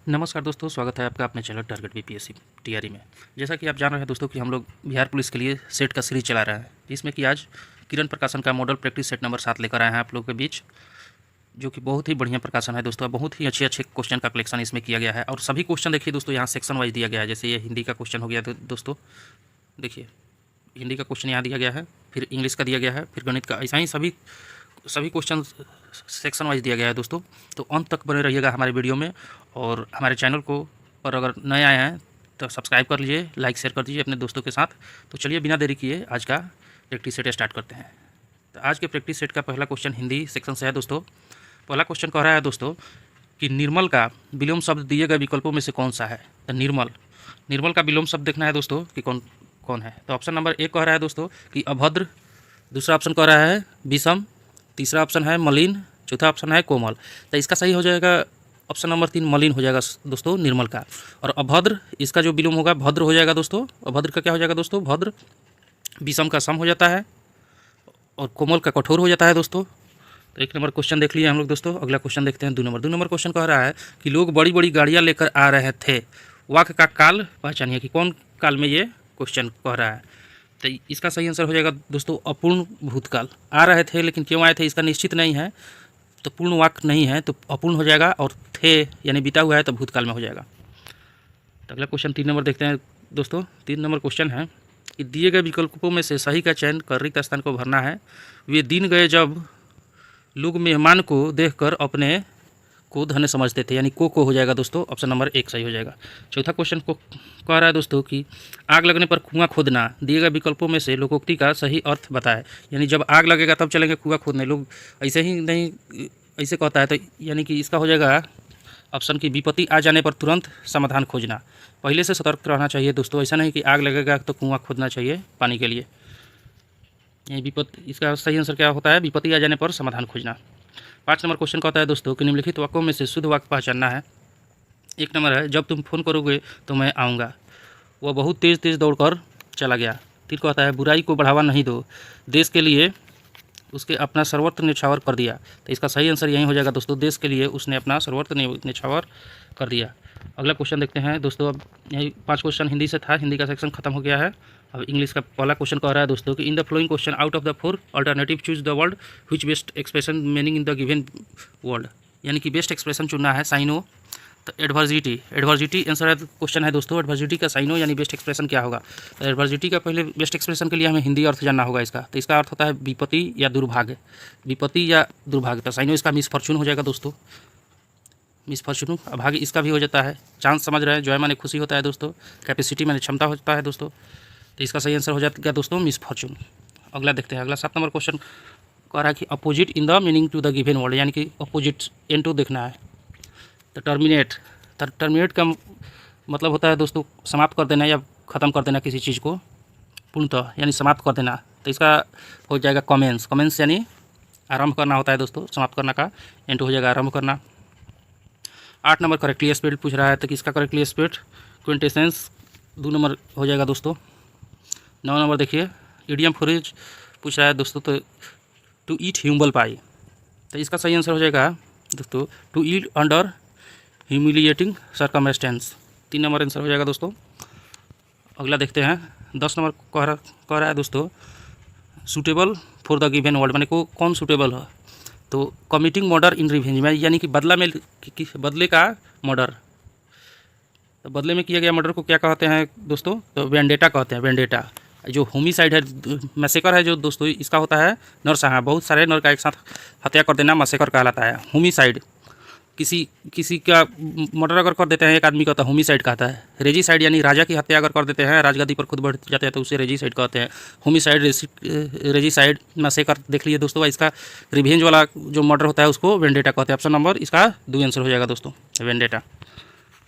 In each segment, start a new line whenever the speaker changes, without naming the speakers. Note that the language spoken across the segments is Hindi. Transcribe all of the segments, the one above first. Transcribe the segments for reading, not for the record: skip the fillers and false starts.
नमस्कार दोस्तों, स्वागत है आपका अपने चैनल टारगेट बीपीएससी टीआरई में। जैसा कि आप जान रहे हैं दोस्तों कि हम लोग बिहार पुलिस के लिए सेट का सीरीज चला रहे हैं, जिसमें कि आज किरण प्रकाशन का मॉडल प्रैक्टिस सेट नंबर 7 लेकर आए हैं आप लोगों के बीच, जो कि बहुत ही बढ़िया प्रकाशन है दोस्तों। बहुत ही अच्छे अच्छे क्वेश्चन का कलेक्शन इसमें किया गया है और सभी क्वेश्चन देखिए दोस्तों, यहाँ सेक्शन वाइज दिया गया है। जैसे ये हिंदी का क्वेश्चन हो गया दोस्तों, देखिए हिंदी का क्वेश्चन यहाँ दिया गया है, फिर इंग्लिश का दिया गया है, फिर गणित का, ऐसा ही सभी सभी क्वेश्चन सेक्शन वाइज दिया गया है दोस्तों। तो अंत तक बने रहिएगा हमारे वीडियो में, और हमारे चैनल को पर अगर नए आए हैं तो सब्सक्राइब कर लीजिए, लाइक शेयर कर दीजिए अपने दोस्तों के साथ। तो चलिए बिना देरी किए आज का प्रैक्टिस सेट स्टार्ट करते हैं। तो आज के प्रैक्टिस सेट का पहला क्वेश्चन हिंदी सेक्शन से है दोस्तों। पहला क्वेश्चन कह रहा है दोस्तों कि निर्मल का विलोम शब्द दिए गए विकल्पों में से कौन सा है। तो निर्मल का विलोम शब्द देखना है दोस्तों कि कौन कौन है। तो ऑप्शन नंबर 1 कह रहा है दोस्तों कि अभद्र, दूसरा ऑप्शन कह रहा है विषम, तीसरा ऑप्शन है मलिन, चौथा ऑप्शन है कोमल। तो इसका सही हो जाएगा ऑप्शन नंबर 3 मलिन हो जाएगा दोस्तों निर्मल का। और अभद्र, इसका जो विलोम होगा भद्र हो जाएगा दोस्तों। अभद्र का क्या हो जाएगा दोस्तों, भद्र। विषम का सम हो जाता है और कोमल का कठोर हो जाता है दोस्तों। तो 1 नंबर क्वेश्चन देख लिए हम लोग दोस्तों। अगला क्वेश्चन देखते हैं 2 नंबर क्वेश्चन कह रहा है कि लोग बड़ी बड़ी गाड़ियाँ लेकर आ रहे थे, वाक्य का काल पहचानिए। कि कौन काल में ये क्वेश्चन कह रहा है। तो इसका सही आंसर हो जाएगा दोस्तों अपूर्ण भूतकाल। आ रहे थे लेकिन क्यों आए थे इसका निश्चित नहीं है, तो पूर्ण वाक्य नहीं है तो अपूर्ण हो जाएगा, और थे यानी बीता हुआ है तो भूतकाल में हो जाएगा। तो अगला क्वेश्चन 3 नंबर देखते हैं दोस्तों। 3 नंबर क्वेश्चन है कि दिए गए विकल्पों में से सही का चयन कर रिक्त स्थान को भरना है। वे दिन गए जब लोग मेहमान को देखकर अपने को धन्य समझते थे, यानी को हो जाएगा दोस्तों। ऑप्शन नंबर 1 सही हो जाएगा। चौथा क्वेश्चन को कह रहा है दोस्तों कि आग लगने पर कुआं खोदना, दिए गए विकल्पों में से लोकोक्ति का सही अर्थ बताए। यानी जब आग लगेगा तब चलेंगे कुआं खोदने, लोग ऐसे ही नहीं ऐसे कहता है। तो यानी कि इसका हो जाएगा ऑप्शन की विपत्ति आ जाने पर तुरंत समाधान खोजना। पहले से सतर्क रहना चाहिए दोस्तों, ऐसा नहीं कि आग लगेगा तो कुआं खोदना चाहिए पानी के लिए। यही विपत्ति, इसका सही आंसर क्या होता है, विपत्ति आ जाने पर समाधान खोजना। 5 नंबर क्वेश्चन कहता है दोस्तों कि निम्नलिखित वाक्यों में से शुद्ध वाक्य पहचानना है। 1 नंबर है जब तुम फ़ोन करोगे तो मैं आऊँगा, वह बहुत तेज़ तेज़ दौड़कर चला गया। फिर कहता है बुराई को बढ़ावा नहीं दो, देश के लिए उसके अपना सर्वत्र न्यौछावर कर दिया। तो इसका सही आंसर यही हो जाएगा दोस्तों, देश के लिए उसने अपना सर्वत्र न्यौछावर कर दिया। अगला क्वेश्चन देखते हैं दोस्तों। अब यही 5 क्वेश्चन हिंदी से था, हिंदी का सेक्शन खत्म हो गया है। अब इंग्लिश का पहला क्वेश्चन कह रहा है दोस्तों कि in the flowing question out of the 4 alternative choose the word which best expression meaning in the given word. यानी कि बेस्ट एक्सप्रेशन चुनना है। साइनो, तो एडवर्सिटी आंसर है क्वेश्चन है दोस्तों। एडवर्सिटी का साइनो यानी बेस्ट एक्सप्रेशन क्या होगा। तो एडवर्सिटी का पहले बेस्ट एक्सप्रेशन के लिए हमें हिंदी अर्थ जानना होगा इसका। तो इसका अर्थ होता है विपत्ति या दुर्भाग्य, विपत्ति या दुर्भाग्य। तो साइनो इसका मिसफॉर्चून हो जाएगा दोस्तों, मिसफॉर्चून। अभाग्य इसका भी हो जाता है। चांस समझ रहे हैं, जॉय माने खुशी होता है दोस्तों, कैपेसिटी माने क्षमता होता है दोस्तों। तो इसका सही आंसर हो जाएगा दोस्तों मिसफॉर्चून। अगला देखते हैं। अगला 7 नंबर क्वेश्चन कह रहा है कि opposite in the meaning to the given word, यानी कि अपोजिट N2 देखना है। तो टर्मिनेट का मतलब होता है दोस्तों समाप्त कर देना या ख़त्म कर देना किसी चीज़ को पूर्णतः, यानी समाप्त कर देना। तो इसका हो जाएगा कमेंस यानी आरंभ करना होता है दोस्तों। समाप्त करना का N2 हो जाएगा आरंभ करना। 8 नंबर करेक्टली स्पेड पूछ रहा है, तो किसका करेक्टली स्पेड क्विंटेसेंस 2 नंबर हो जाएगा दोस्तों। 9 नंबर देखिए इडियम फ्रेज पूछ रहा है दोस्तों, तो टू ईट ह्यूम्बल पाई। तो इसका सही आंसर हो जाएगा दोस्तों to eat under humiliating circumstance. 3 number answer हो जाएगा दोस्तों। अगला देखते हैं। 10 नंबर कह रहा है दोस्तों suitable for the given word, माने को कौन सूटेबल है। तो कमिटिंग मर्डर इन रिवेंज में, यानी कि बदला में बदले का मर्डर। तो बदले में किया गया मर्डर को क्या कहते हैं दोस्तों, तो वेंडेटा कहते हैं। वेंडेटा जो होमिसाइड है, मैसेकर है जो दोस्तों, इसका होता है नरसंहार। बहुत सारे नर का एक साथ हत्या कर देना मैसेकर कहलाता है। होमिसाइड किसी का मर्डर अगर कर देते हैं एक आदमी का तो होमिसाइड कहता है। रेजिसाइड यानी राजा की हत्या अगर कर देते हैं, राजगद्दी पर खुद बढ़ जाते हैं तो उसे रेजिसाइड कहते हैं। होमिसाइड, रेजिसाइड, मैसेकर देख लीजिए दोस्तों। इसका रिवेंज वाला जो मर्डर होता है उसको वेंडेटा कहते हैं। ऑप्शन नंबर इसका 2 आंसर हो जाएगा दोस्तों, वेंडेटा।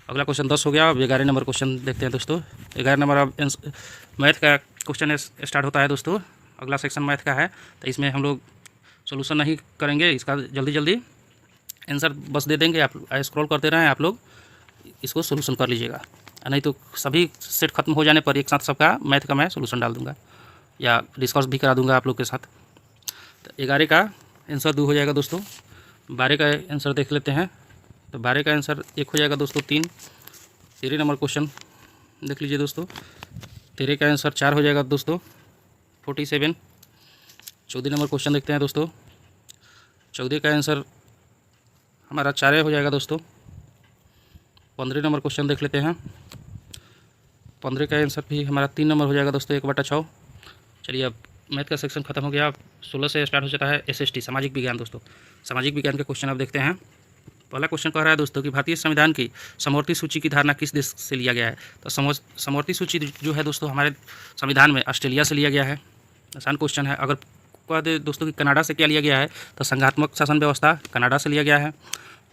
अगला क्वेश्चन 10 हो गया। अब 11 नंबर क्वेश्चन देखते हैं दोस्तों। 11 नंबर अब मैथ का क्वेश्चन स्टार्ट होता है दोस्तों। अगला सेक्शन मैथ का है, तो इसमें हम लोग सोल्यूशन नहीं करेंगे, इसका जल्दी आंसर बस दे देंगे। आप स्क्रॉल करते रहें, आप लोग इसको सोल्यूशन कर लीजिएगा, नहीं तो सभी सेट खत्म हो जाने पर एक साथ सबका मैथ का मैं सोल्यूशन डाल दूंगा या डिस्कस भी करा दूंगा आप लोग के साथ। तो 11 का आंसर 2 हो जाएगा दोस्तों। 12 का आंसर देख लेते हैं। तो 12 का आंसर 1 हो जाएगा दोस्तों 3। 13 नंबर क्वेश्चन देख लीजिए दोस्तों, 13 का आंसर 4 हो जाएगा दोस्तों 47। 14 नंबर क्वेश्चन देखते हैं दोस्तों, 14 का आंसर हमारा 4 हो जाएगा दोस्तों। 15 नंबर क्वेश्चन देख लेते हैं, 15 का आंसर भी हमारा 3 नंबर हो जाएगा दोस्तों 1/6। चलिए अब मैथ का सेक्शन खत्म हो गया। अब 16 से स्टार्ट हो जाता है SST सामाजिक विज्ञान दोस्तों। सामाजिक विज्ञान के क्वेश्चन अब देखते हैं। पहला क्वेश्चन कह रहा है दोस्तों कि भारतीय संविधान की समवर्ती सूची की धारणा किस देश से लिया गया है। तो समवर्ती सूची जो है दोस्तों हमारे संविधान में ऑस्ट्रेलिया से लिया गया है। आसान क्वेश्चन है। अगर कह दे दोस्तों कि कनाडा से क्या लिया गया है, तो संघात्मक शासन व्यवस्था कनाडा से लिया गया है।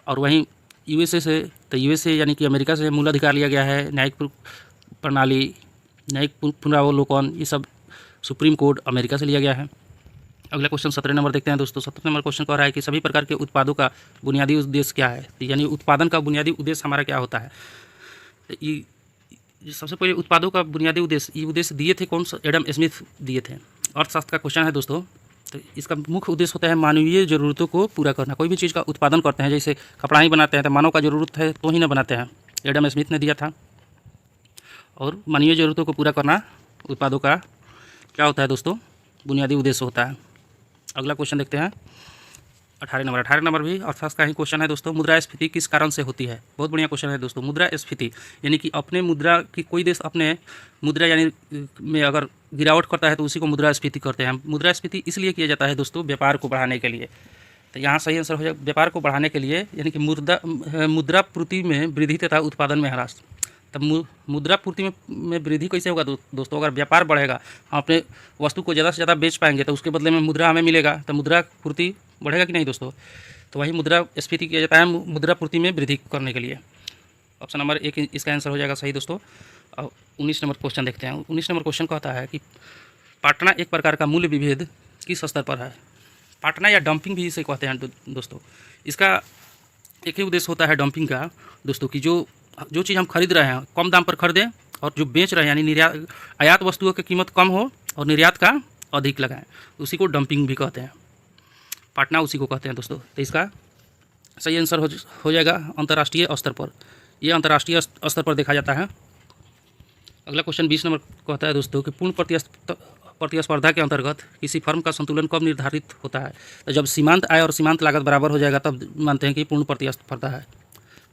और वहीं USA से, तो USA यानी कि अमेरिका से मूल अधिकार लिया गया है। न्यायिक प्रणाली, न्यायिक पुनरावलोकन, ये सब सुप्रीम कोर्ट अमेरिका से लिया गया है। अगला क्वेश्चन 17 नंबर देखते हैं दोस्तों। 17 नंबर क्वेश्चन कह रहा है कि सभी प्रकार के उत्पादों का बुनियादी उद्देश्य क्या है। तो यानी उत्पादन का बुनियादी उद्देश्य हमारा क्या होता है। तो ये सबसे पहले उत्पादों का बुनियादी उद्देश्य, ये उद्देश्य दिए थे कौन सा, एडम स्मिथ दिए थे। अर्थशास्त्र का क्वेश्चन है दोस्तों। तो इसका मुख्य उद्देश्य होता है मानवीय ज़रूरतों को पूरा करना। कोई भी चीज़ का उत्पादन करते हैं, जैसे कपड़ा ही बनाते हैं तो मानव का ज़रूरत है तो ही ना बनाते हैं, एडम स्मिथ ने दिया था। और मानवीय ज़रूरतों को पूरा करना उत्पादों का क्या होता है दोस्तों, बुनियादी उद्देश्य होता है। अगला क्वेश्चन देखते हैं 18 नंबर भी अर्थशास्त्र का ही क्वेश्चन है दोस्तों। मुद्रास्फीति किस कारण से होती है। बहुत बढ़िया क्वेश्चन है दोस्तों। मुद्रास्फीति यानी कि अपने मुद्रा की, कोई देश अपने मुद्रा यानी में अगर गिरावट करता है तो उसी को मुद्रास्फीति करते हैं। मुद्रास्फीति इसलिए किया जाता है दोस्तों व्यापार को बढ़ाने के लिए। तो यहाँ सही आंसर हो जाए व्यापार को बढ़ाने के लिए, यानी कि मुद्रापूर्ति में वृद्धि तथा उत्पादन में ह्रास। तब मुद्रापूर्ति में वृद्धि कैसे होगा दोस्तों, अगर व्यापार बढ़ेगा, हम अपने वस्तु को ज़्यादा से ज़्यादा बेच पाएंगे तो उसके बदले में मुद्रा हमें मिलेगा, तो मुद्रापूर्ति बढ़ेगा कि नहीं दोस्तों। तो वही मुद्रास्फीति किया जाता है मुद्रापूर्ति में वृद्धि करने के लिए। ऑप्शन नंबर 1 इसका आंसर हो जाएगा सही दोस्तों। और 19 नंबर क्वेश्चन देखते हैं। 19 नंबर क्वेश्चन कहता है कि पाटना एक प्रकार का मूल्य विभेद किस स्तर पर है। पाटना या डंपिंग भी इसे कहते हैं दोस्तों। इसका एक ही उद्देश्य होता है डंपिंग का दोस्तों, कि जो चीज़ हम खरीद रहे हैं कम दाम पर खरीदें और जो बेच रहे हैं यानी आयात वस्तुओं की कीमत कम हो और निर्यात का अधिक लगाएं, उसी को डंपिंग भी कहते हैं। पाटना उसी को कहते हैं दोस्तों। तो इसका सही आंसर हो जाएगा अंतर्राष्ट्रीय स्तर पर। यह अंतर्राष्ट्रीय स्तर पर देखा जाता है। अगला क्वेश्चन 20 नंबर कहता है दोस्तों कि पूर्ण प्रतिस्पर्धा के अंतर्गत किसी फर्म का संतुलन कब निर्धारित होता है। तो जब सीमांत आय और सीमांत लागत बराबर हो जाएगा तब मानते हैं कि पूर्ण प्रतिस्पर्धा है।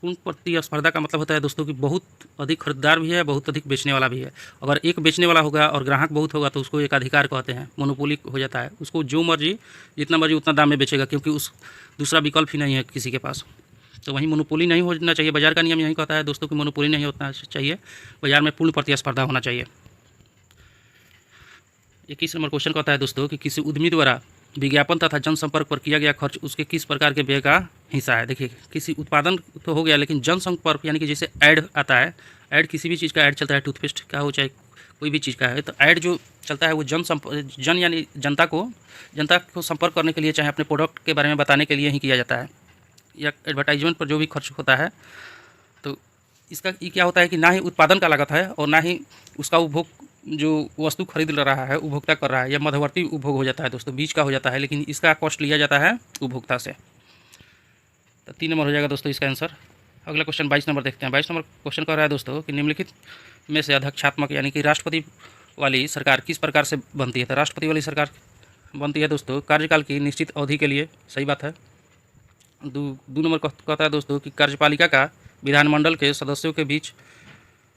पूर्ण प्रतिस्पर्धा का मतलब होता है दोस्तों कि बहुत अधिक खरीदार भी है, बहुत अधिक बेचने वाला भी है। अगर एक बेचने वाला होगा और ग्राहक बहुत होगा तो उसको एक अधिकार कहते हैं, मोनोपोली हो जाता है। उसको जो मर्जी जितना मर्जी उतना दाम में बेचेगा, क्योंकि उस दूसरा विकल्प ही नहीं है किसी के पास। तो वहीं मोनोपोली नहीं होना चाहिए। बाजार का नियम यही कहता है दोस्तों कि मोनोपोली नहीं होना चाहिए, बाजार में पूर्ण प्रतिस्पर्धा होना चाहिए। 21 नंबर क्वेश्चन कहता है दोस्तों कि किसी उद्यमी द्वारा विज्ञापन तथा जनसंपर्क पर किया गया खर्च उसके किस प्रकार के व्यय का हिस्सा है। देखिए, किसी उत्पादन तो हो गया, लेकिन जनसंपर्क यानी कि जैसे ऐड आता है, ऐड किसी भी चीज़ का ऐड चलता है, टूथपेस्ट का हो चाहे कोई भी चीज़ का है, तो ऐड जो चलता है वो जन यानी जनता को संपर्क करने के लिए, चाहे अपने प्रोडक्ट के बारे में बताने के लिए ही किया जाता है। या एडवर्टाइजमेंट पर जो भी खर्च होता है, तो इसका ये क्या होता है कि ना ही उत्पादन का लागत है और ना ही उसका उपभोग, जो वस्तु खरीद रहा है उपभोक्ता कर रहा है, या मध्यवर्ती उपभोग हो जाता है दोस्तों, बीच का हो जाता है, लेकिन इसका कॉस्ट लिया जाता है उपभोक्ता से। तो 3 नंबर हो जाएगा दोस्तों इसका आंसर। अगला क्वेश्चन 22 नंबर देखते हैं। 22 नंबर क्वेश्चन कह रहा है दोस्तों कि निम्नलिखित में से अध्यक्षात्मक यानी कि राष्ट्रपति वाली सरकार किस प्रकार से बनती है। तो राष्ट्रपति वाली सरकार बनती है दोस्तों कार्यकाल की निश्चित अवधि के लिए। सही बात है। 2 नंबर कहता है दोस्तों कि कार्यपालिका का विधानमंडल के सदस्यों के बीच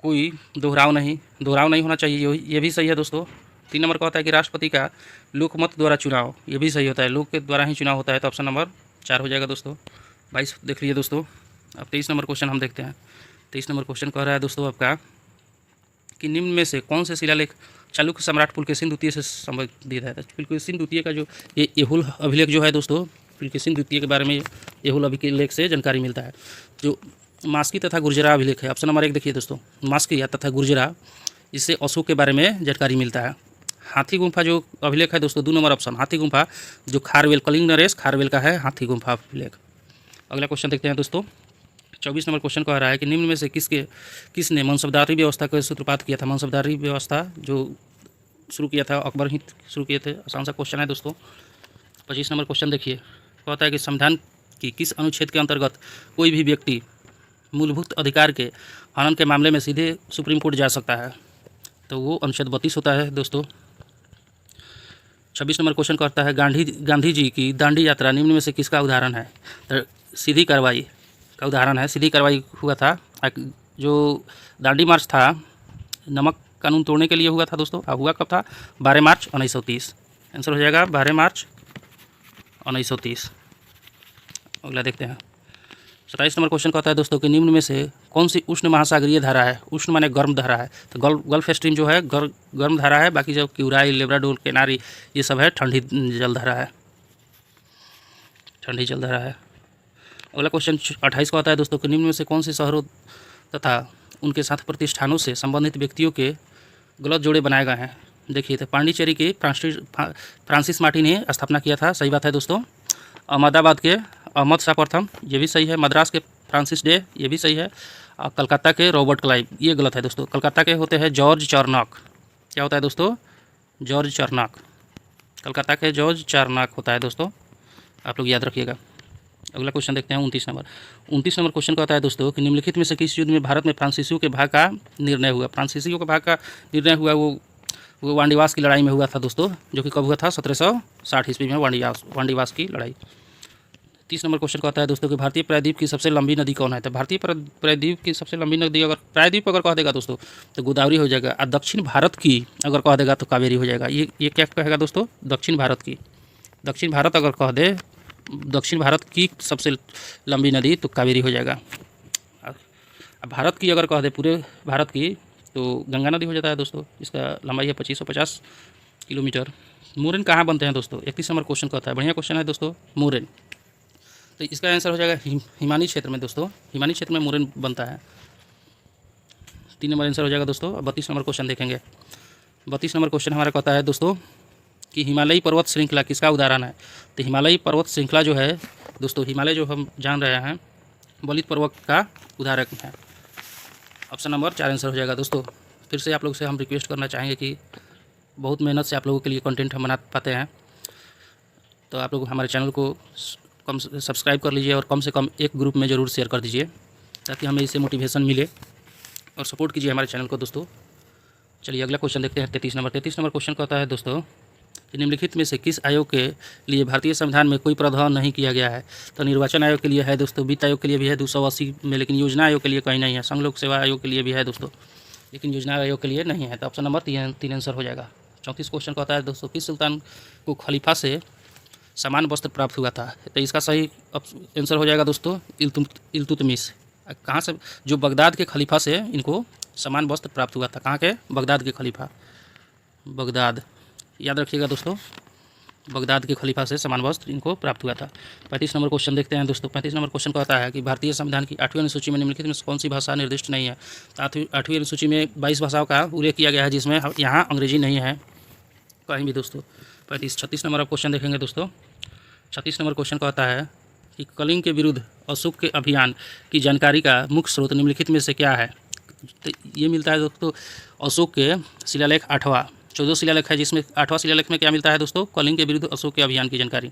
कोई दोहराव नहीं होना चाहिए। ये भी सही है दोस्तों। 3 नंबर कहता है कि राष्ट्रपति का लोकमत द्वारा चुनाव, ये भी सही होता है, लोक के द्वारा ही चुनाव होता है। तो ऑप्शन नंबर 4 हो जाएगा दोस्तों। 22 देख लीजिए दोस्तों। अब 23 नंबर क्वेश्चन हम देखते हैं। 23 नंबर क्वेश्चन कह रहा है दोस्तों आपका कि निम्न में से कौन से शिलालेख चालुक्य सम्राट पुलकेशिन द्वितीय से संबंधित है। पुलकेशिन द्वितीय का जो ये एहुल अभिलेख जो है दोस्तों, पुलकेशिन द्वितीय के बारे में एहुल अभिलेख से जानकारी मिलता है। जो मास्की तथा गुर्जरा अभिलेख है, ऑप्शन नंबर 1 देखिए दोस्तों, मास्की तथा गुर्जरा, इससे अशोक के बारे में जानकारी मिलता है। हाथी गुम्फा जो अभिलेख है दोस्तों, 2 नंबर ऑप्शन हाथी गुम्फा, जो खारवेल, कलिंग नरेश खारवेल का है हाथी गुम्फा अभिलेख। अगला क्वेश्चन देखते हैं दोस्तों। 24 नंबर क्वेश्चन कह रहा है कि निम्न में से किसने मनसबदारी व्यवस्था का सूत्रपात किया था। मनसबदारी व्यवस्था जो शुरू किया था अकबर ही शुरू किए थे। आसान सा क्वेश्चन है दोस्तों। 25 नंबर क्वेश्चन देखिए, कहता है कि संविधान कि किस अनुच्छेद के अंतर्गत कोई भी व्यक्ति मूलभूत अधिकार के हनन के मामले में सीधे सुप्रीम कोर्ट जा सकता है? तो वो अनुच्छेद 32 होता है दोस्तों। 26 नंबर क्वेश्चन करता है गांधी जी की दांडी यात्रा निम्न में से किसका उदाहरण है? तो सीधी कार्रवाई का उदाहरण है। सीधी कार्रवाई हुआ था, जो दांडी मार्च था नमक कानून तोड़ने के लिए हुआ था दोस्तों। हुआ कब था? 12 मार्च 1930। आंसर हो जाएगा 12 मार्च 1930। अगला देखते हैं। 27 नंबर क्वेश्चन कहता है दोस्तों कि निम्न में से कौन सी उष्ण महासागरीय धारा है? उष्ण माने गर्म धारा है, तो गल्फ स्ट्रीम जो है गर्म धारा है। बाकी जो क्यूराई, लेब्राडोर, केनारी ये सब है ठंडी जलधारा है, ठंडी जलधारा है। अगला क्वेश्चन 28 का होता है दोस्तों कि निम्न में से कौन से शहरों तथा उनके साथ प्रतिष्ठानों से संबंधित व्यक्तियों के गलत जोड़े बनाए गए हैं? देखिए, तो पांडिचेरी के फ्रांसिस मार्टी ने स्थापना किया था, सही बात है दोस्तों। अहमदाबाद के अहमद शाह प्रथम, ये भी सही है। मद्रास के फ्रांसिस डे, ये भी सही है। कलकत्ता के रॉबर्ट क्लाइव, ये गलत है दोस्तों। कलकत्ता के होते हैं जॉर्ज चार्नॉक। क्या होता है दोस्तों? George Charnock. कलकत्ता के जॉर्ज चार्नॉक होता है दोस्तों, आप लोग याद रखिएगा। अगला क्वेश्चन देखते हैं 29 नंबर। 29 नंबर क्वेश्चन कहता है दोस्तों कि निम्नलिखित में से किस युद्ध में भारत में फ्रांसीसियों के भाग का निर्णय हुआ? फ्रांसीसियों के भाग का निर्णय हुआ वो वांडीवास की लड़ाई में हुआ था दोस्तों, जो कि कब हुआ था? 1760 ईस्वी में वांडीवास की लड़ाई। 30 नंबर क्वेश्चन कहता है दोस्तों कि भारतीय प्रायद्वीप की सबसे लंबी नदी कौन है? तो भारतीय प्रायद्वीप की सबसे लंबी नदी प्रायद्वीप अगर कह देगा दोस्तों तो गोदावरी हो जाएगा। और दक्षिण भारत की अगर कह देगा तो कावेरी हो जाएगा। ये क्या कहेगा दोस्तों? दक्षिण भारत की। दक्षिण भारत अगर कह दे, दक्षिण भारत की सबसे लंबी नदी तो कावेरी हो जाएगा। भारत की अगर कह दे, पूरे भारत की, तो गंगा नदी हो जाता है दोस्तों। इसका लंबाई है 2550 किलोमीटर। मोरेन कहाँ बनते हैं दोस्तों? 31 नंबर क्वेश्चन कहता है, बढ़िया क्वेश्चन है दोस्तों, मोरेन। तो इसका आंसर हो जाएगा हिमानी क्षेत्र में दोस्तों। हिमानी क्षेत्र में मोरेन बनता है। 3 नंबर आंसर हो जाएगा दोस्तों। 32 नंबर क्वेश्चन देखेंगे। 32 नंबर क्वेश्चन हमारा कहता है दोस्तों कि हिमालयी पर्वत श्रृंखला किसका उदाहरण है? तो हिमालयी पर्वत श्रृंखला जो है दोस्तों, हिमालय जो हम जान रहे हैं, बलित पर्वत का उदाहरण है। ऑप्शन नंबर 4 आंसर हो जाएगा दोस्तों। फिर से आप लोग से हम रिक्वेस्ट करना चाहेंगे कि बहुत मेहनत से आप लोगों के लिए कंटेंट हम बना पाते हैं, तो आप लोग हमारे चैनल को कम सब्सक्राइब कर लीजिए और कम से कम एक ग्रुप में ज़रूर शेयर कर दीजिए, ताकि हमें इससे मोटिवेशन मिले, और सपोर्ट कीजिए हमारे चैनल को दोस्तों। चलिए अगला क्वेश्चन देखते हैं। 33 नंबर क्वेश्चन कहता है दोस्तों कि निम्नलिखित में से किस आयोग के लिए भारतीय संविधान में कोई प्रावधान नहीं किया गया है? तो निर्वाचन आयोग के लिए है दोस्तों, वित्त आयोग के लिए भी है 280 में, लेकिन योजना आयोग के लिए कहीं नहीं है। संघ लोक सेवा आयोग के लिए भी है दोस्तों, लेकिन योजना आयोग के लिए नहीं है। तो ऑप्शन नंबर 3 आंसर हो जाएगा। 34 क्वेश्चन कहता है दोस्तों किस सुल्तान को खलीफा से समान वस्त्र प्राप्त हुआ था? तो इसका सही आंसर हो जाएगा दोस्तों इल्तुतमिश। कहाँ से? जो बगदाद के खलीफा से इनको समान वस्त्र प्राप्त हुआ था। कहाँ के? बगदाद के खलीफा, बगदाद, याद रखिएगा दोस्तों, बगदाद के खलीफा से समान वस्त्र इनको प्राप्त हुआ था। 35 नंबर क्वेश्चन देखते हैं दोस्तों। 35 नंबर क्वेश्चन कहता है कि भारतीय संविधान की 8वीं अनुसूची में निम्नलिखित में कौन सी भाषा निर्दिष्ट नहीं है? तो 8वीं अनुसूची में 22 भाषाओं का उल्लेख किया गया है, जिसमें यहाँ अंग्रेजी नहीं है कहीं भी दोस्तों। 36 नंबर आप क्वेश्चन देखेंगे दोस्तों। 36 नंबर क्वेश्चन कहता है कि कलिंग के विरुद्ध अशोक के अभियान की जानकारी का मुख्य स्रोत निम्नलिखित में से क्या है? तो ये मिलता है दोस्तों अशोक के शिलालेख 8वां, 14 शिलालेख है, जिसमें 8वां शिलालेख में क्या मिलता है दोस्तों? कलिंग के विरुद्ध अशोक के अभियान की जानकारी।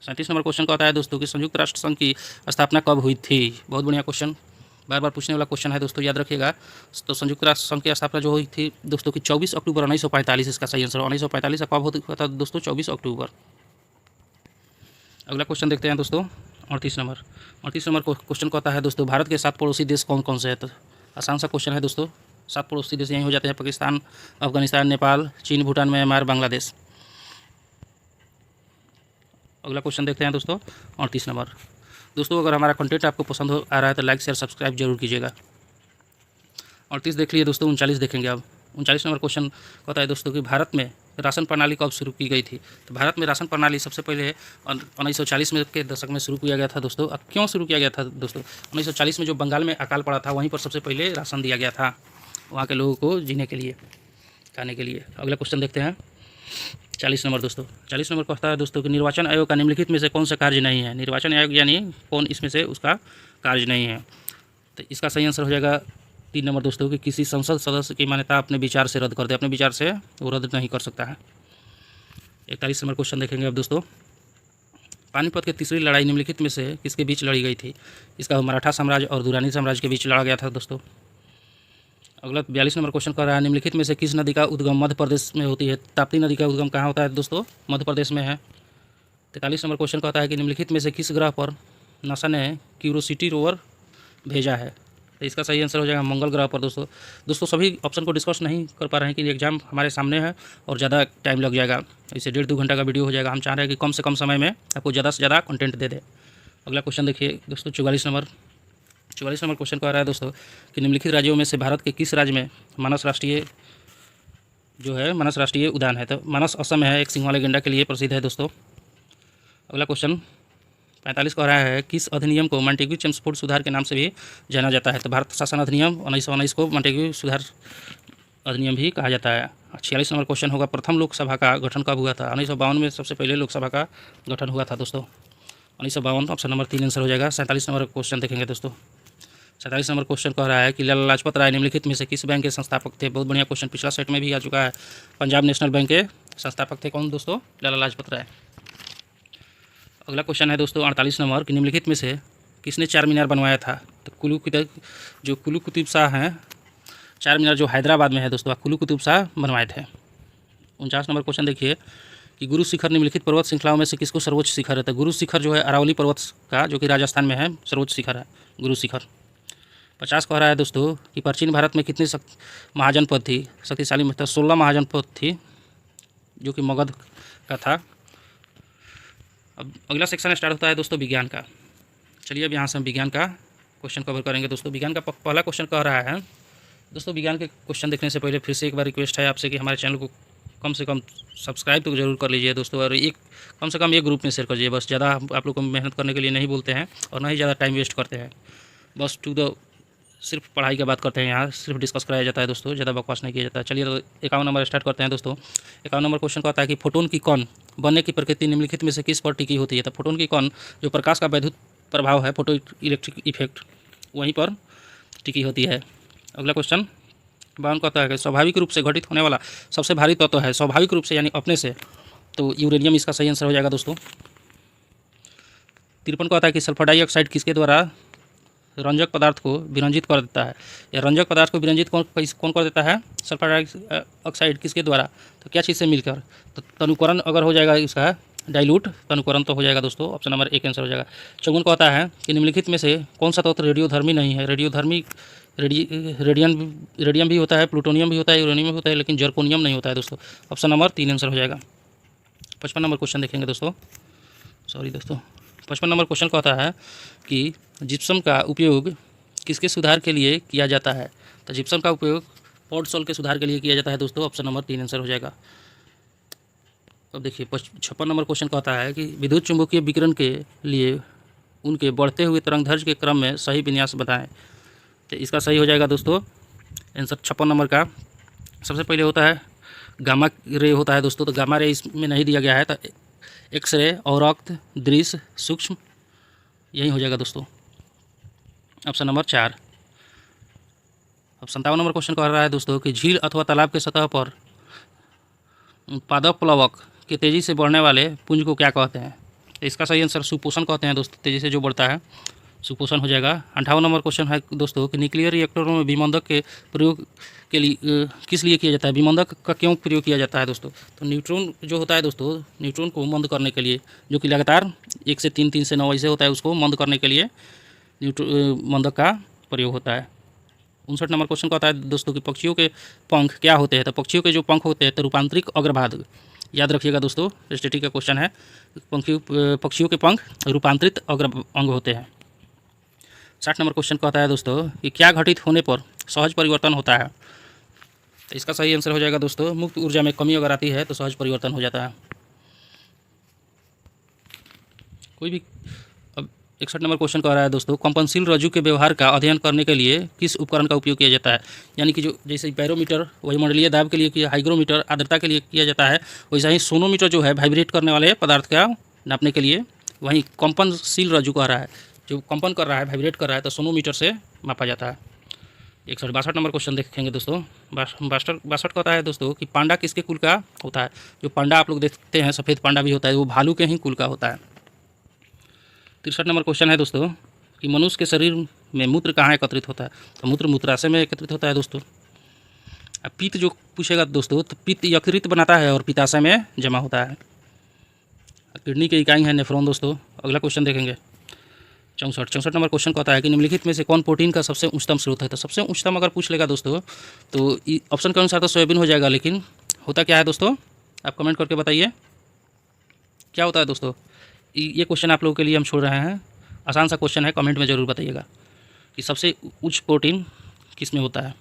37 नंबर क्वेश्चन कहता है दोस्तों कि संयुक्त राष्ट्र संघ की स्थापना कब हुई थी? बहुत बढ़िया क्वेश्चन, बार बार पूछने वाला क्वेश्चन है दोस्तों, याद रखिएगा। तो संयुक्त राष्ट्र संघ की स्थापना जो हुई थी दोस्तों की 24 अक्टूबर 1945, इसका सही आंसर। 1945 कब हुआ था दोस्तों? 24 अक्टूबर। अगला क्वेश्चन देखते हैं दोस्तों। 38 नंबर क्वेश्चन कहता है दोस्तों भारत के 7 पड़ोसी देश कौन कौन से हैं? तो आसान सा क्वेश्चन है दोस्तों। 7 पड़ोसी देश यही हो जाते हैं, पाकिस्तान, अफगानिस्तान, नेपाल, चीन, भूटान, म्यांमार, बांग्लादेश। अगला क्वेश्चन देखते हैं दोस्तों। 38 नंबर दोस्तों, अगर हमारा कंटेंट आपको पसंद आ रहा है तो लाइक शेयर सब्सक्राइब जरूर कीजिएगा। 38 देख लिए दोस्तों। 39 देखेंगे अब। 39 नंबर क्वेश्चन कहता है दोस्तों कि भारत में राशन प्रणाली कब शुरू की गई थी? तो भारत में राशन प्रणाली सबसे पहले 1940 में के दशक में शुरू किया गया था दोस्तों। अब क्यों शुरू किया गया था दोस्तों? 1940 में जो बंगाल में अकाल पड़ा था, वहीं पर सबसे पहले राशन दिया गया था वहाँ के लोगों को जीने के लिए, खाने के लिए। अगला क्वेश्चन देखते हैं। 40 नंबर दोस्तों। 40 नंबर कहता है दोस्तों कि निर्वाचन आयोग का निम्नलिखित में से कौन सा कार्य नहीं है? निर्वाचन आयोग यानी कौन इसमें से उसका कार्य नहीं है? तो इसका सही आंसर हो जाएगा 3 नंबर दोस्तों कि किसी संसद सदस्य की मान्यता अपने विचार से रद्द कर दे। अपने विचार से वो रद्द नहीं कर सकता है। 41 नंबर क्वेश्चन देखेंगे अब दोस्तों। पानीपत की तीसरी लड़ाई निम्नलिखित में से किसके बीच लड़ी गई थी? इसका मराठा साम्राज्य और दुरानी साम्राज्य के बीच लड़ा गया था दोस्तों। अगला 42 नंबर क्वेश्चन कर रहा है, निम्नलिखित में से किस नदी का उद्गम मध्य प्रदेश में होती है? ताप्ती नदी का उद्गम कहाँ होता है दोस्तों? मध्य प्रदेश में है। 43 नंबर क्वेश्चन कहता है कि निम्नलिखित में से किस ग्रह पर नासा ने क्यूरोसिटी रोवर भेजा है? तो इसका सही आंसर हो जाएगा मंगल ग्रह पर दोस्तों सभी ऑप्शन को डिस्कस नहीं कर पा रहे हैं कि एग्जाम हमारे सामने है और ज़्यादा टाइम लग जाएगा, इसे 1.5-2 घंटा का वीडियो हो जाएगा। हम चाह रहे हैं कि कम से कम समय में आपको ज़्यादा से ज़्यादा कंटेंट दे दे। अगला क्वेश्चन देखिए दोस्तों, 44 नंबर क्वेश्चन कह रहा है दोस्तों कि निम्नलिखित राज्यों में से भारत के किस राज्य में मानस राष्ट्रीय उद्यान है? तो मानस असम में है, एक सिंह वाले गैंडा के लिए प्रसिद्ध है दोस्तों। अगला क्वेश्चन 45 कह रहा है, किस अधिनियम को मॉन्टेग्यू चेम्सफोर्ड सुधार के नाम से भी जाना जाता है? तो भारत शासन अधिनियम 1919 को मॉन्टेग्यू सुधार अधिनियम भी कहा जाता है। 46 नंबर क्वेश्चन होगा, प्रथम लोकसभा का गठन कब हुआ था? 1952 में सबसे पहले लोकसभा का गठन हुआ था दोस्तों, 1952। ऑप्शन नंबर 3 आंसर हो जाएगा। 47 नंबर क्वेश्चन देखेंगे दोस्तों। 47 नंबर क्वेश्चन कह रहा है कि लाला लाजपत राय निम्नलिखित में से किस बैंक के संस्थापक थे? बहुत बढ़िया क्वेश्चन, पिछला सेट में भी आ चुका है। पंजाब नेशनल बैंक के संस्थापक थे कौन दोस्तों? लाला लाजपत राय। अगला क्वेश्चन है दोस्तों 48 नंबर कि निम्नलिखित में से किसने चार मीनार बनवाया था? तो कुली कुतुब शाह हैं, चार मीनार जो हैदराबाद में है दोस्तों, कुली कुतुब शाह बनवाए थे। 49 नंबर क्वेश्चन देखिए कि गुरु शिखर निम्नलिखित पर्वत श्रृंखलाओं में से किसको सर्वोच्च शिखर है? तो गुरु शिखर जो है अरावली पर्वत का, जो कि राजस्थान में है, सर्वोच्च शिखर है गुरु शिखर। 50 कह रहा है दोस्तों कि प्राचीन भारत में कितनी महाजनपद थी? शक्तिशाली मतलब 16 महाजनपद थी, जो कि मगध का था। अब अगला सेक्शन स्टार्ट होता है दोस्तों विज्ञान का। चलिए अब यहाँ से हम विज्ञान का क्वेश्चन कवर करेंगे दोस्तों। विज्ञान का पहला क्वेश्चन कह रहा है दोस्तों, विज्ञान के क्वेश्चन देखने से पहले फिर से एक बार रिक्वेस्ट है आपसे कि हमारे चैनल को कम से कम सब्सक्राइब तो जरूर कर लीजिए दोस्तों, और कम से कम एक ग्रुप में शेयर कर लीजिए। बस ज़्यादा आप लोग को मेहनत करने के लिए नहीं बोलते हैं और ना ही ज़्यादा टाइम वेस्ट करते हैं, बस सिर्फ पढ़ाई की बात करते हैं, यहाँ सिर्फ डिस्कस कराया जाता है दोस्तों, ज़्यादा बकवास नहीं किया जाता है। चलिए तो 51 नंबर स्टार्ट करते हैं दोस्तों। 51 नंबर क्वेश्चन कहता है कि फोटोन की कण बनने की प्रकृति निम्नलिखित में से किस पर टिकी होती है? तो फोटोन की कण जो प्रकाश का वैद्युत प्रभाव है, फोटो इलेक्ट्रिक इफेक्ट, वहीं पर टिकी होती है। अगला क्वेश्चन 52 कहता है कि स्वाभाविक रूप से घटित होने वाला सबसे भारी तत्व है, स्वाभाविक रूप से यानी अपने से, तो यूरेनियम इसका सही आंसर हो जाएगा दोस्तों। 53 कहता है कि सल्फर डाइऑक्साइड किसके द्वारा रंजक पदार्थ को विरंजित कर देता है? या रंजक पदार्थ को विरंजित कौन कर देता है? सल्फर डाइऑक्साइड किसके द्वारा? तो क्या चीज़ से मिलकर? तो तनुकरण अगर हो जाएगा इसका डाइल्यूट तनुकरण तो हो जाएगा दोस्तों, ऑप्शन नंबर 1 आंसर हो जाएगा। 54 कहता है कि निम्नलिखित में से कौन सा तत्व रेडियोधर्मी नहीं है? रेडियम भी होता है, प्लूटोनियम भी होता है, यूरेनियम भी होता है, लेकिन जर्कोनियम नहीं होता है दोस्तों, ऑप्शन नंबर 3 आंसर हो जाएगा। 55 नंबर क्वेश्चन देखेंगे दोस्तों। 55 नंबर क्वेश्चन कहता है कि जिप्सम का उपयोग किसके सुधार के लिए किया जाता है? तो जिप्सम का उपयोग पॉड सॉल्ट के सुधार के लिए किया जाता है दोस्तों, ऑप्शन नंबर 3 आंसर हो जाएगा। अब देखिए 56 नंबर क्वेश्चन कहता है कि विद्युत चुंबकीय विकिरण के लिए उनके बढ़ते हुए तरंगदैर्घ्य के क्रम में सही विन्यास बताएं। तो इसका सही हो जाएगा दोस्तों आंसर 56 नंबर का। सबसे पहले होता है गामा रे होता है दोस्तों, तो गामा रे इसमें नहीं दिया गया है, तो एक्सरे, औरक्त, दृश्य, सूक्ष्म, यही हो जाएगा दोस्तों, ऑप्शन नंबर 4। अब 57 नंबर क्वेश्चन कह रहा है दोस्तों कि झील अथवा तालाब के सतह पर पादप प्लवक के तेज़ी से बढ़ने वाले पुंज को क्या कहते हैं? तो इसका सही आंसर सुपोषण कहते हैं दोस्तों, तेज़ी से जो बढ़ता है सुपोषण हो जाएगा। 58 नंबर क्वेश्चन है दोस्तों कि न्यूक्लियर रिएक्टरों में विमंदक के प्रयोग के लिए किस लिए किया जाता है? विमंदक का क्यों प्रयोग किया जाता है दोस्तों? तो न्यूट्रॉन जो होता है दोस्तों, न्यूट्रॉन को मंद करने के लिए, जो कि लगातार 1 से 3, 3 से 9 ऐसे होता है, उसको मंद करने के लिए मंदक का प्रयोग होता है। 59 नंबर क्वेश्चन कहता है दोस्तों कि पक्षियों के पंख क्या होते हैं? तो पक्षियों के जो पंख होते हैं तो रूपांतरिक अग्रभाग, याद रखिएगा दोस्तों, स्टैटिक का क्वेश्चन है। पक्षियों के पंख रूपांतरित अग्र अंग होते हैं। 60 नंबर क्वेश्चन कहता है दोस्तों कि क्या घटित होने पर सहज परिवर्तन होता है? तो इसका सही आंसर हो जाएगा दोस्तों मुक्त ऊर्जा में कमी अगर आती है तो सहज परिवर्तन हो जाता है। कोई भी। अब 61 नंबर क्वेश्चन कह रहा है दोस्तों कंपनशील रज्जु के व्यवहार का अध्ययन करने के लिए किस उपकरण का उपयोग किया जाता है? यानी कि जो जैसे बैरोमीटर वायुमंडलीय दाब के लिए किया, हाइग्रोमीटर आर्द्रता के लिए किया जाता है, वैसा ही सोनोमीटर जो है वाइब्रेट करने वाले पदार्थ का नापने के लिए, वहीं कंपनशील रज्जु कह रहा है, जो कंपन कर रहा है, वाइब्रेट कर रहा है, तो सोनोमीटर से मापा जाता है। 62 नंबर क्वेश्चन देखेंगे दोस्तों। 62 कहता है दोस्तों कि पांडा किसके कुल का होता है? जो पांडा आप लोग देखते हैं, सफ़ेद पांडा भी होता है, वो भालू के ही कुल का होता है। 63 नंबर क्वेश्चन है दोस्तों कि मनुष्य के शरीर में मूत्र कहाँ एकत्रित होता है। तो मूत्र मूत्राशय में एकत्रित होता है दोस्तों। अब पित्त जो पूछेगा दोस्तों, तो पित्त यकृत बनाता है और पित्ताशय में जमा होता है। किडनी की इकाई है नेफ्रॉन दोस्तों। अगला क्वेश्चन देखेंगे 64 नंबर क्वेश्चन कहता है कि निम्नलिखित में से कौन प्रोटीन का सबसे उच्चतम स्रोत है। तो सबसे उच्चतम अगर पूछ लेगा दोस्तों तो ऑप्शन के अनुसार तो सोयाबीन हो जाएगा, लेकिन होता क्या है दोस्तों, आप कमेंट करके बताइए क्या होता है दोस्तों। ये क्वेश्चन आप लोगों के लिए हम छोड़ रहे हैं, आसान सा क्वेश्चन है, कमेंट में ज़रूर बताइएगा कि सबसे उच्च प्रोटीन किस में होता है।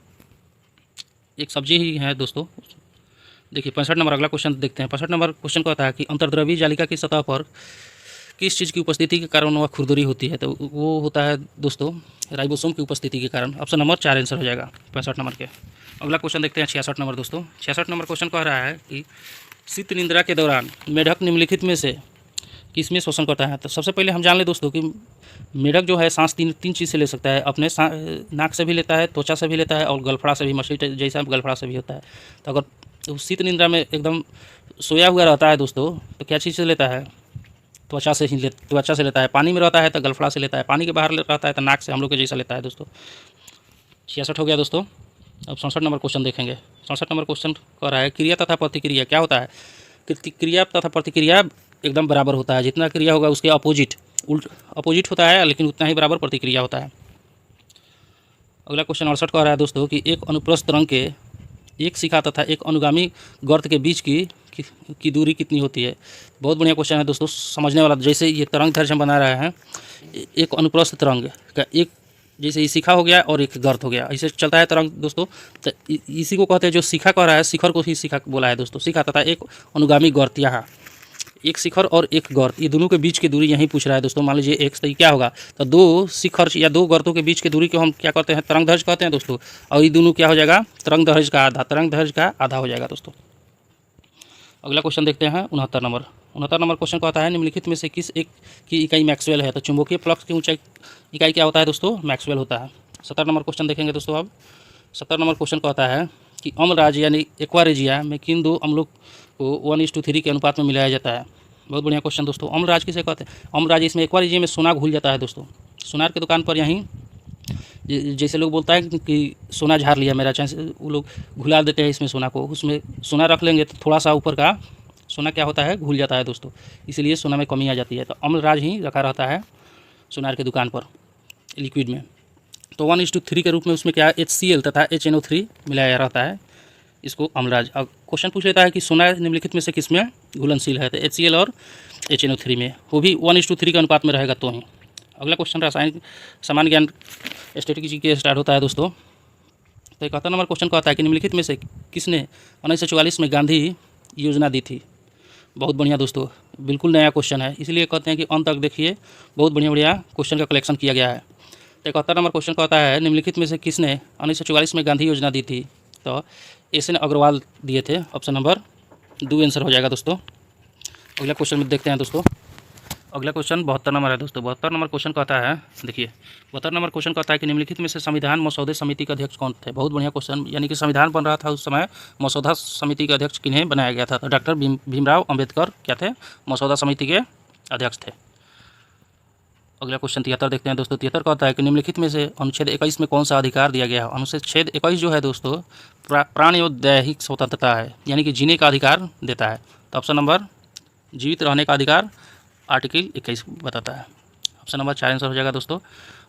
एक सब्जी ही है दोस्तों। देखिए 65 नंबर अगला क्वेश्चन देखते हैं। 65 नंबर क्वेश्चन कहता है कि अंतर्द्रव्यी जालिका की सतह पर किस चीज़ की उपस्थिति के कारण वह खुरदुरी होती है। तो वो होता है दोस्तों राइबोसोम की उपस्थिति के कारण। ऑप्शन नंबर 4 आंसर हो जाएगा 65 नंबर के। अगला क्वेश्चन देखते हैं 66 नंबर दोस्तों। 66 नंबर क्वेश्चन कह रहा है कि शीत निद्रा के दौरान मेढक निम्नलिखित में से किसमें शोषण करता है। तो सबसे पहले हम जान लें दोस्तों कि मेढक जो है सांस तीन चीज़ से ले सकता है। अपने नाक से भी लेता है, त्वचा से भी लेता है और गलफड़ा से भी, मछली जैसा गलफड़ा से भी होता है। तो अगर शीत निद्रा में एकदम सोया हुआ रहता है दोस्तों तो क्या चीज़ से लेता है, त्वचा से लेता है। पानी में रहता है तो गलफड़ा से लेता है, पानी के बाहर रहता है तो नाक से हम लोग के जैसा लेता है दोस्तों। 66 हो गया दोस्तों। अब 67 नंबर क्वेश्चन देखेंगे। 67 नंबर क्वेश्चन कह रहा है क्रिया तथा प्रतिक्रिया क्या होता है। क्रिया तथा प्रतिक्रिया एकदम बराबर होता है, जितना क्रिया होगा उसके अपोजिट होता है, लेकिन उतना ही बराबर प्रतिक्रिया होता है। अगला क्वेश्चन 68 कह रहा है दोस्तों कि एक अनुप्रस्थ तरंग के एक शिखा तथा एक अनुगामी गर्त के बीच की दूरी कितनी होती है। बहुत बढ़िया क्वेश्चन है दोस्तों, समझने वाला। जैसे ये तरंग दैर्घ्य हम बना रहे हैं, एक अनुप्रस्थ तरंग का एक, जैसे ये शिखा हो गया और एक गर्त हो गया, ऐसे चलता है तरंग दोस्तों। तो इसी को कहते हैं, जो शिखा कह रहा है शिखर को ही शिखा बोला है दोस्तों। शिखा तथा एक अनुगामी गर्त, यहाँ एक शिखर और एक गर्त, ये दोनों के बीच की दूरी यहीं पूछ रहा है दोस्तों। मान लीजिए एक, तो क्या होगा, तो दो शिखर या दो गर्तों के बीच की दूरी को हम क्या कहते हैं, तरंग दैर्घ्य कहते हैं दोस्तों। और ये दोनों क्या हो जाएगा, तरंग दैर्घ्य का आधा हो जाएगा दोस्तों। अगला क्वेश्चन देखते हैं 69 नंबर क्वेश्चन कहता है निम्नलिखित में से किस एक की इकाई मैक्सवेल है। तो चुंबकीय फ्लक्स की ऊंचाई इकाई क्या होता है दोस्तों, मैक्सवेल होता है। 70 नंबर क्वेश्चन देखेंगे दोस्तों। अब 70 नंबर क्वेश्चन कहता है कि अम्लराज यानी एक्वारेजिया में किन दो अम्लों को 1:3 के अनुपात में मिलाया जाता है। बहुत बढ़िया क्वेश्चन दोस्तों। अम्लराज किसे कहते हैं, अम्लराज इसमें एक्वारेजिया में सोना घुल जाता है दोस्तों। सोनार की दुकान पर यहीं जैसे लोग बोलता है कि सोना झाड़ लिया मेरा, चाहे वो लोग घुला देते हैं इसमें सोना को, उसमें सोना रख लेंगे तो थोड़ा सा ऊपर का सोना क्या होता है, घुल जाता है दोस्तों, इसलिए सोना में कमी आ जाती है। तो अम्लराज ही रखा रहता है सोनार की दुकान पर लिक्विड में। तो 1:3 के रूप में उसमें क्या HCl तथा HNO3 मिलाया रहता है, इसको अम्लराज। अब क्वेश्चन पूछ लेता है कि सोना निम्नलिखित में से किसमें घुलनशील है। तो HCl और HNO3 में, वो भी 1:3 के अनुपात में रहेगा तो ही। अगला क्वेश्चन रासायनिक सामान्य ज्ञान स्ट्रेटेजी के स्टार्ट होता है दोस्तों। तो 71 नंबर क्वेश्चन कहता है कि निम्नलिखित में से किसने 1944 में गांधी योजना दी थी। बहुत बढ़िया दोस्तों, बिल्कुल नया क्वेश्चन है, इसलिए कहते हैं कि अंत तक देखिए, बहुत बढ़िया क्वेश्चन का कलेक्शन किया गया है। तो 71 नंबर क्वेश्चन कहता है निम्नलिखित में से किसने 1944 में गांधी योजना दी थी। तो SN अग्रवाल दिए थे। ऑप्शन नंबर 2 आंसर हो जाएगा दोस्तों। अगला क्वेश्चन में देखते हैं दोस्तों। अगला क्वेश्चन 72 नंबर है दोस्तों। 72 नंबर क्वेश्चन कहता है, देखिए 72 नंबर क्वेश्चन कहता है कि निम्नलिखित में से संविधान मसौदे समिति के अध्यक्ष कौन थे। बहुत बढ़िया क्वेश्चन, यानी कि संविधान बन रहा था उस समय, मसौदा समिति के अध्यक्ष किन्हें बनाया गया था। तो डॉक्टर भीमराव अम्बेडकर क्या थे, मसौदा समिति के अध्यक्ष थे। अगला क्वेश्चन 73 देखते हैं दोस्तों। 73 कहता है कि निम्नलिखित में से अनुच्छेद 21 में कौन सा अधिकार दिया गया है। अनुच्छेद 21 जो है दोस्तों प्राण एवं दैहिक स्वतंत्रता है, यानी कि जीने का अधिकार देता है। तो ऑप्शन नंबर जीवित रहने का अधिकार आर्टिकल 21 बताता है। ऑप्शन नंबर 4 आंसर हो जाएगा दोस्तों।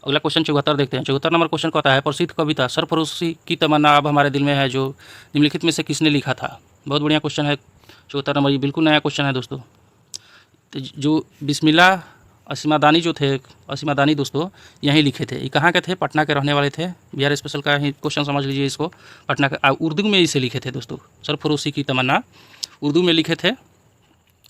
अगला क्वेश्चन 74 देखते हैं। 74 नंबर क्वेश्चन कहता है प्रसिद्ध कविता सरफरोशी की तमन्ना अब हमारे दिल में है जो निम्नलिखित में से किसने लिखा था। बहुत बढ़िया क्वेश्चन है 74 नंबर, ये बिल्कुल नया क्वेश्चन है दोस्तों। तो जो बिस्मिल्लाह असीमादानी जो थे, असीमादानी दोस्तों यहीं लिखे थे। ये कहाँ के थे, पटना के रहने वाले थे। बिहार स्पेशल का ही क्वेश्चन समझ लीजिए इसको। पटना का उर्दू में इसे लिखे थे दोस्तों, सरफरोशी की तमन्ना उर्दू में लिखे थे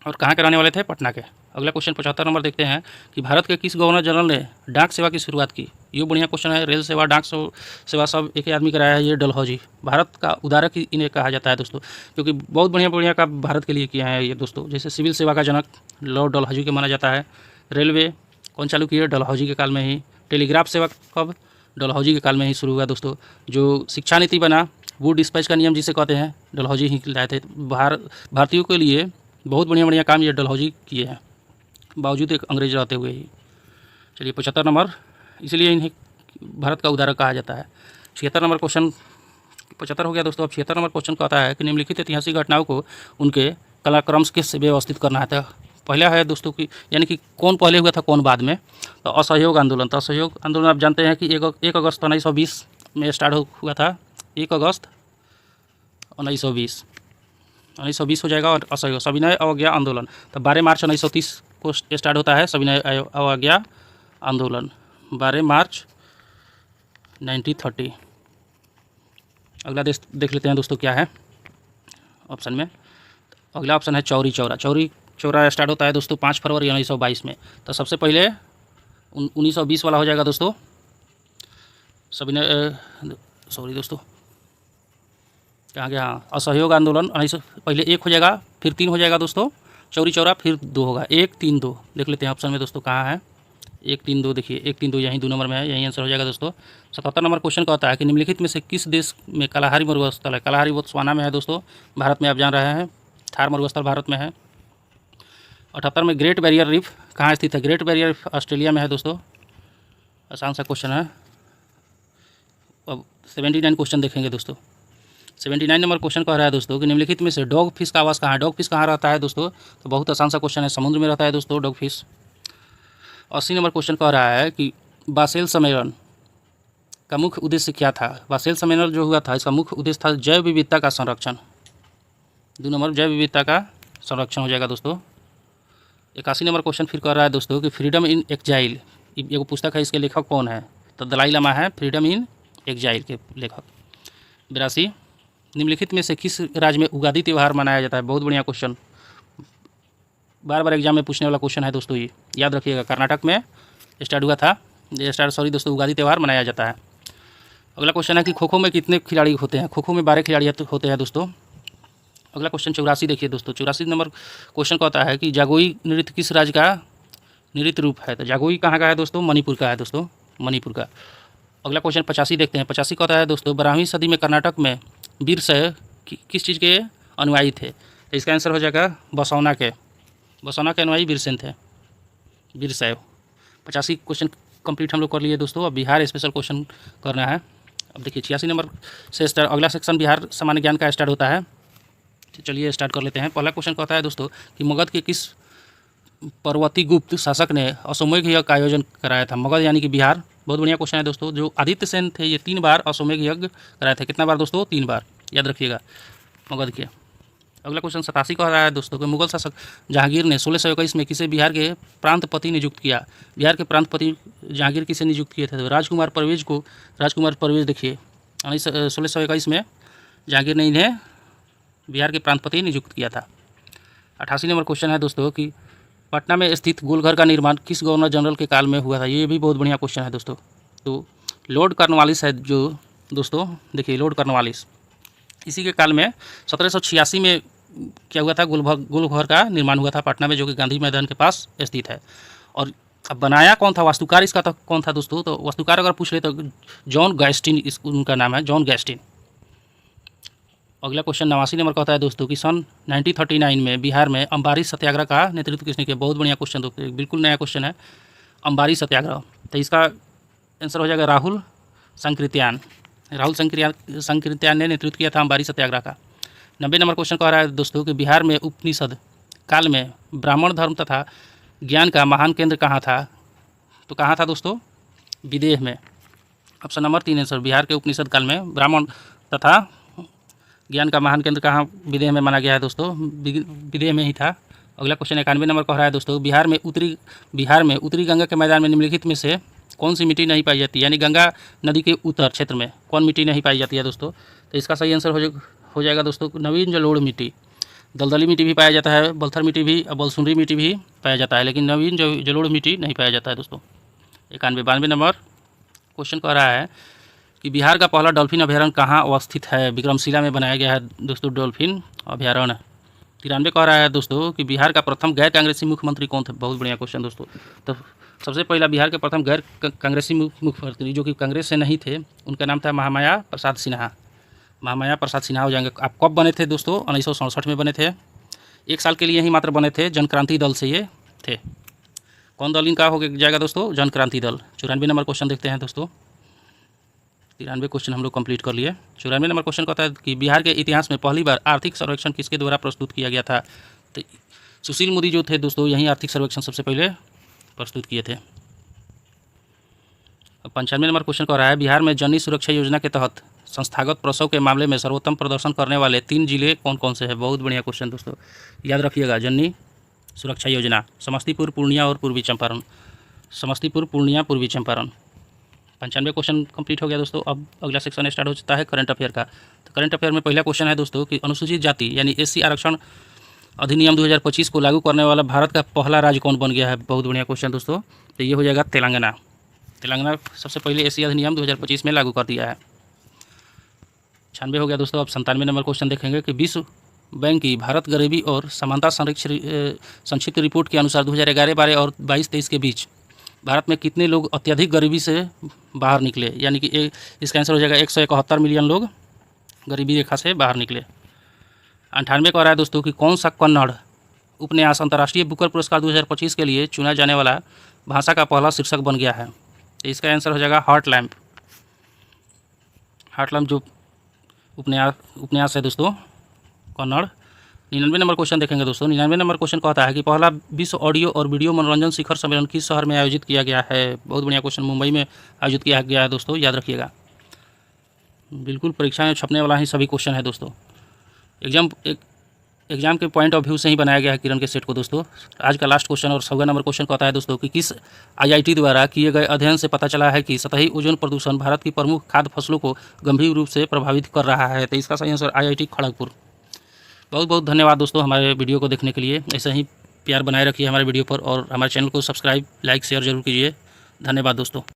और कहाँ के रहने वाले थे, पटना के। अगला क्वेश्चन 75 नंबर देखते हैं कि भारत के किस गवर्नर जनरल ने डाक सेवा की शुरुआत की। ये बढ़िया क्वेश्चन है। रेल सेवा, डाक सेवा सब एक ही आदमी कराया है, ये डलहौजी। भारत का उदारक इन्हें कहा जाता है दोस्तों, क्योंकि बहुत बढ़िया का भारत के लिए किया है ये दोस्तों। जैसे सिविल सेवा का जनक लॉर्ड डलहौजी के माना जाता है। रेलवे कौन चालू किया, डलहौजी के काल में ही। टेलीग्राफ सेवा कब, डलहौजी के काल में ही शुरू हुआ दोस्तों। जो शिक्षा नीति बना, वुड डिस्पैच का नियम जिसे कहते हैं, डलहौजी ही लाए थे। भारतीयों के लिए बहुत बढ़िया काम ये डलहौजी किए हैं, बावजूद एक अंग्रेज रहते हुए ही। चलिए 75 नंबर, इसलिए इन्हें भारत का उदारक कहा जाता है। 76 नंबर क्वेश्चन, 75 हो गया दोस्तों। अब 76 नंबर क्वेश्चन कहता है कि निम्नलिखित ऐतिहासिक घटनाओं को उनके कालक्रम के व्यवस्थित करना है। तो पहला है दोस्तों कि यानी कि कौन पहले हुआ था कौन बाद में, तो असहयोग आंदोलन। तो असहयोग आंदोलन आप जानते हैं कि 1 अगस्त 1920 में स्टार्ट हुआ था। 1 अगस्त 1920 हो जाएगा। और असहयोग सविनय अवज्ञा आंदोलन तो 12 मार्च 1930 को स्टार्ट होता है सविनय अवज्ञा आंदोलन, 12 मार्च 1930। अगला देख लेते हैं दोस्तों क्या है ऑप्शन में। अगला ऑप्शन है चौरी चौरा। चौरी चौरा स्टार्ट होता है दोस्तों 5 फरवरी 1922 में। तो सबसे पहले 1920 वाला हो जाएगा दोस्तों सविनय, सॉरी दोस्तों कहाँ गया, हाँ असहयोग आंदोलन पहले 1 हो जाएगा, फिर 3 हो जाएगा दोस्तों चौरी चौरा, फिर 2 होगा, 1 3 2। देख लेते हैं ऑप्शन में दोस्तों कहाँ है 1 3 2। देखिए 1 3 2 यहीं 2 नंबर में है, यही आंसर हो जाएगा दोस्तों। 77 नंबर क्वेश्चन कहता है कि निम्नलिखित में से किस देश में कालाहारी मरुस्थल है। कालाहारी बोत्सवाना में है दोस्तों, भारत में आप जान रहे हैं। थार मरुस्थल भारत में है। 78 में ग्रेट बैरियर रीफ कहाँ स्थित है। ग्रेट बैरियर रीफ ऑस्ट्रेलिया में है दोस्तों। आसान सा क्वेश्चन है। अब 79 क्वेश्चन देखेंगे दोस्तों। 79 नंबर क्वेश्चन कह रहा है दोस्तों कि निम्नलिखित में से डॉग फिश का आवास कहाँ है। डॉग फिश कहाँ रहता है दोस्तों, तो बहुत आसान सा क्वेश्चन है, समुद्र में रहता है दोस्तों डॉग फिश। 80 नंबर क्वेश्चन कह रहा है कि बासेल सम्मेलन का मुख्य उद्देश्य क्या था। बासेल सम्मेलन जो हुआ था इसका मुख्य उद्देश्य था जैव विविधता का संरक्षण। 2 नंबर जैव विविधता का संरक्षण हो जाएगा दोस्तों। 81 नंबर क्वेश्चन फिर कह रहा है दोस्तों कि फ्रीडम इन एक्जाइल एगो पुस्तक है, इसके लेखक कौन है, तो दलाई लामा है फ्रीडम इन एक्जाइल के लेखक। 82 निम्नलिखित में से किस राज्य में उगादी त्यौहार मनाया जाता है। बहुत बढ़िया क्वेश्चन, बार बार एग्जाम में पूछने वाला क्वेश्चन है दोस्तों, ये याद रखिएगा। कर्नाटक में स्टार्ट हुआ था, दोस्तों उगादी त्यौहार मनाया जाता है। अगला क्वेश्चन है कि खो खो में कितने खिलाड़ी होते हैं। खो खो में 12 खिलाड़ी होते हैं दोस्तों। अगला क्वेश्चन 84 देखिए दोस्तों। 84 नंबर क्वेश्चन कहता है कि जागोई नृत्य किस राज्य का नृत्य रूप है। तो जागोई कहाँ का है दोस्तों, मणिपुर का है दोस्तों, मणिपुर का। अगला क्वेश्चन 85 देखते हैं। 85 कहता है दोस्तों 12वीं सदी में कर्नाटक में वीरशैव किस चीज़ के अनुयायी थे। तो इसका आंसर हो जाएगा बसौना के अनुयायी वीरसेन थे, वीरशैव। 85 क्वेश्चन कंप्लीट हम लोग कर लिए दोस्तों। अब बिहार स्पेशल क्वेश्चन करना है। अब देखिए 86 नंबर से स्टार्ट, अगला सेक्शन बिहार सामान्य ज्ञान का स्टार्ट होता है। चलिए स्टार्ट कर लेते हैं। पहला क्वेश्चन कहता है दोस्तों कि मगध के किस पर्वती गुप्त शासक ने अश्वमेध यज्ञ का आयोजन कराया था। मगध यानी कि बिहार। बहुत बढ़िया क्वेश्चन है दोस्तों। जो आदित्य सेन थे ये 3 बार अश्वमेध यज्ञ कराए थे। कितना बार दोस्तों, 3 बार, याद रखिएगा मगध के। अगला क्वेश्चन 87 कह रहा है दोस्तों कि मुगल शासक जहांगीर ने 1621 में किसे बिहार के प्रांतपति नियुक्त किया। बिहार के प्रांतपति जहांगीर किसे नियुक्त किए थे, तो राजकुमार परवेज देखिए 1621 में जहांगीर ने इन्हें बिहार के प्रांतपति नियुक्त किया था। 88 नंबर क्वेश्चन है दोस्तों कि पटना में स्थित गोलघर का निर्माण किस गवर्नर जनरल के काल में हुआ था। ये भी बहुत बढ़िया क्वेश्चन है दोस्तों। तो लॉर्ड कॉर्नवालिस है जो दोस्तों, देखिए लॉर्ड कॉर्नवालिस, इसी के काल में 1786 में क्या हुआ था, गोलघर का निर्माण हुआ था पटना में, जो कि गांधी मैदान के पास स्थित है। और अब बनाया कौन था, वास्तुकार इसका तो कौन था दोस्तों, तो वास्तुकार अगर पूछ ले तो जॉन गैस्टिन उनका नाम है, जॉन गैस्टिन। अगला क्वेश्चन 89 नंबर कहता है दोस्तों कि सन 1939 में बिहार में अम्बारी सत्याग्रह का नेतृत्व किसने किया। बहुत बढ़िया क्वेश्चन दोस्तों, बिल्कुल नया क्वेश्चन है, अम्बारी सत्याग्रह। तो इसका आंसर हो जाएगा राहुल संकृत्यान ने नेतृत्व किया था अम्बारी सत्याग्रह का। 90 नंबर क्वेश्चन कह रहा है दोस्तों कि बिहार में उपनिषद काल में ब्राह्मण धर्म तथा ज्ञान का महान केंद्र कहाँ था। तो कहाँ था दोस्तों, विदेह में। ऑप्शन नंबर 3 आंसर, बिहार के उपनिषद काल में ब्राह्मण तथा ज्ञान का महान केंद्र कहाँ, विदेह में माना गया है दोस्तों, विदेह में ही था। अगला क्वेश्चन 91 नंबर कह रहा है दोस्तों बिहार में उत्तरी गंगा के मैदान में निम्नलिखित में से कौन सी मिट्टी नहीं पाई जाती, यानी गंगा नदी के उत्तर क्षेत्र में कौन मिट्टी नहीं पाई जाती है दोस्तों। तो इसका सही आंसर हो जाएगा दोस्तों नवीन जलोढ़ मिट्टी। दलदली मिट्टी भी पाया जाता है, बलथर मिट्टी भी, बलसुंडरी मिट्टी भी पाया जाता है, लेकिन नवीन जलोढ़ मिट्टी नहीं पाया जाता है दोस्तों। 92 नंबर क्वेश्चन कह रहा है कि बिहार का पहला डॉल्फिन अभ्यारण्य कहाँ अवस्थित है। विक्रमशिला में बनाया गया है दोस्तों डॉल्फिन अभ्यारण्य। 93 कह रहा है दोस्तों कि बिहार का प्रथम गैर कांग्रेसी मुख्यमंत्री कौन थे। बहुत बढ़िया क्वेश्चन दोस्तों। तो सबसे पहला बिहार के प्रथम गैर कांग्रेसी मुख्यमंत्री जो कि कांग्रेस से नहीं थे, उनका नाम था महामाया प्रसाद सिन्हा। महामाया प्रसाद सिन्हा हो जाएंगे। आप कब बने थे दोस्तों, 1967 में बने थे। 1 साल के लिए ही मात्र बने थे, जनक्रांति दल से ये थे। कौन दल इनका हो जाएगा दोस्तों? जन क्रांति दल। 94 नंबर क्वेश्चन देखते हैं दोस्तों। 93 क्वेश्चन हम लोग कंप्लीट कर लिए। 94 नंबर क्वेश्चन कहता है कि बिहार के इतिहास में पहली बार आर्थिक सर्वेक्षण किसके द्वारा प्रस्तुत किया गया था? तो सुशील मोदी जो थे दोस्तों, यही आर्थिक सर्वेक्षण सबसे पहले प्रस्तुत किए थे। अब 95 नंबर क्वेश्चन कह रहा है बिहार में जननी सुरक्षा योजना के तहत संस्थागत प्रसव के मामले में सर्वोत्तम प्रदर्शन करने वाले 3 जिले कौन कौन से हैं? बहुत बढ़िया क्वेश्चन दोस्तों, याद रखिएगा। जननी सुरक्षा योजना समस्तीपुर, पूर्णिया और पूर्वी चंपारण। समस्तीपुर, पूर्णिया, पूर्वी चंपारण। 95 क्वेश्चन कंप्लीट हो गया दोस्तों। अब अगला सेक्शन स्टार्ट हो जाता है करंट अफेयर का। तो करंट अफेयर में पहला क्वेश्चन है दोस्तों कि अनुसूचित जाति यानी SC आरक्षण अधिनियम 2025 को लागू करने वाला भारत का पहला राज्य कौन बन गया है? बहुत बढ़िया क्वेश्चन दोस्तों। तो ये हो जाएगा तेलंगाना। तेलंगाना सबसे पहले SC अधिनियम 2025 में लागू कर दिया है। 96 हो गया दोस्तों। अब 97 नंबर क्वेश्चन देखेंगे कि विश्व बैंक की भारत गरीबी और समानता संक्षिप्त रिपोर्ट के अनुसार 2011-12 और 22-23 के बीच भारत में कितने लोग अत्यधिक गरीबी से बाहर निकले? यानी कि इसका आंसर हो जाएगा 171 मिलियन लोग गरीबी रेखा से बाहर निकले। 98 को आ रहा है दोस्तों कि कौन सा कन्नड़ उपन्यास अंतर्राष्ट्रीय बुकर पुरस्कार 2025 के लिए चुना जाने वाला भाषा का पहला शीर्षक बन गया है? तो इसका आंसर हो जाएगा हार्ट लैम्प। हार्ट लैम्प जो उपन्यास है दोस्तों कन्नड़। 99 नंबर क्वेश्चन देखेंगे दोस्तों। 99 नंबर क्वेश्चन कहता है कि पहला विश्व ऑडियो और वीडियो मनोरंजन शिखर सम्मेलन किस शहर में आयोजित किया गया है? बहुत बढ़िया क्वेश्चन, मुंबई में आयोजित किया गया है दोस्तों, याद रखिएगा। बिल्कुल परीक्षा में छपने वाला ही सभी क्वेश्चन है दोस्तों। एग्जाम के पॉइंट ऑफ व्यू से ही बनाया गया है किरण के सेट को दोस्तों। आज का लास्ट क्वेश्चन और 100 नंबर क्वेश्चन कहता है दोस्तों कि किस IIT द्वारा किए गए अध्ययन से पता चला है कि सतही ओजोन प्रदूषण भारत की प्रमुख खाद्य फसलों को गंभीर रूप से प्रभावित कर रहा है? तो इसका सही आंसर IIT खड़गपुर। बहुत बहुत धन्यवाद दोस्तों हमारे वीडियो को देखने के लिए। ऐसे ही प्यार बनाए रखिए हमारे वीडियो पर और हमारे चैनल को सब्सक्राइब, लाइक, शेयर जरूर कीजिए। धन्यवाद दोस्तों।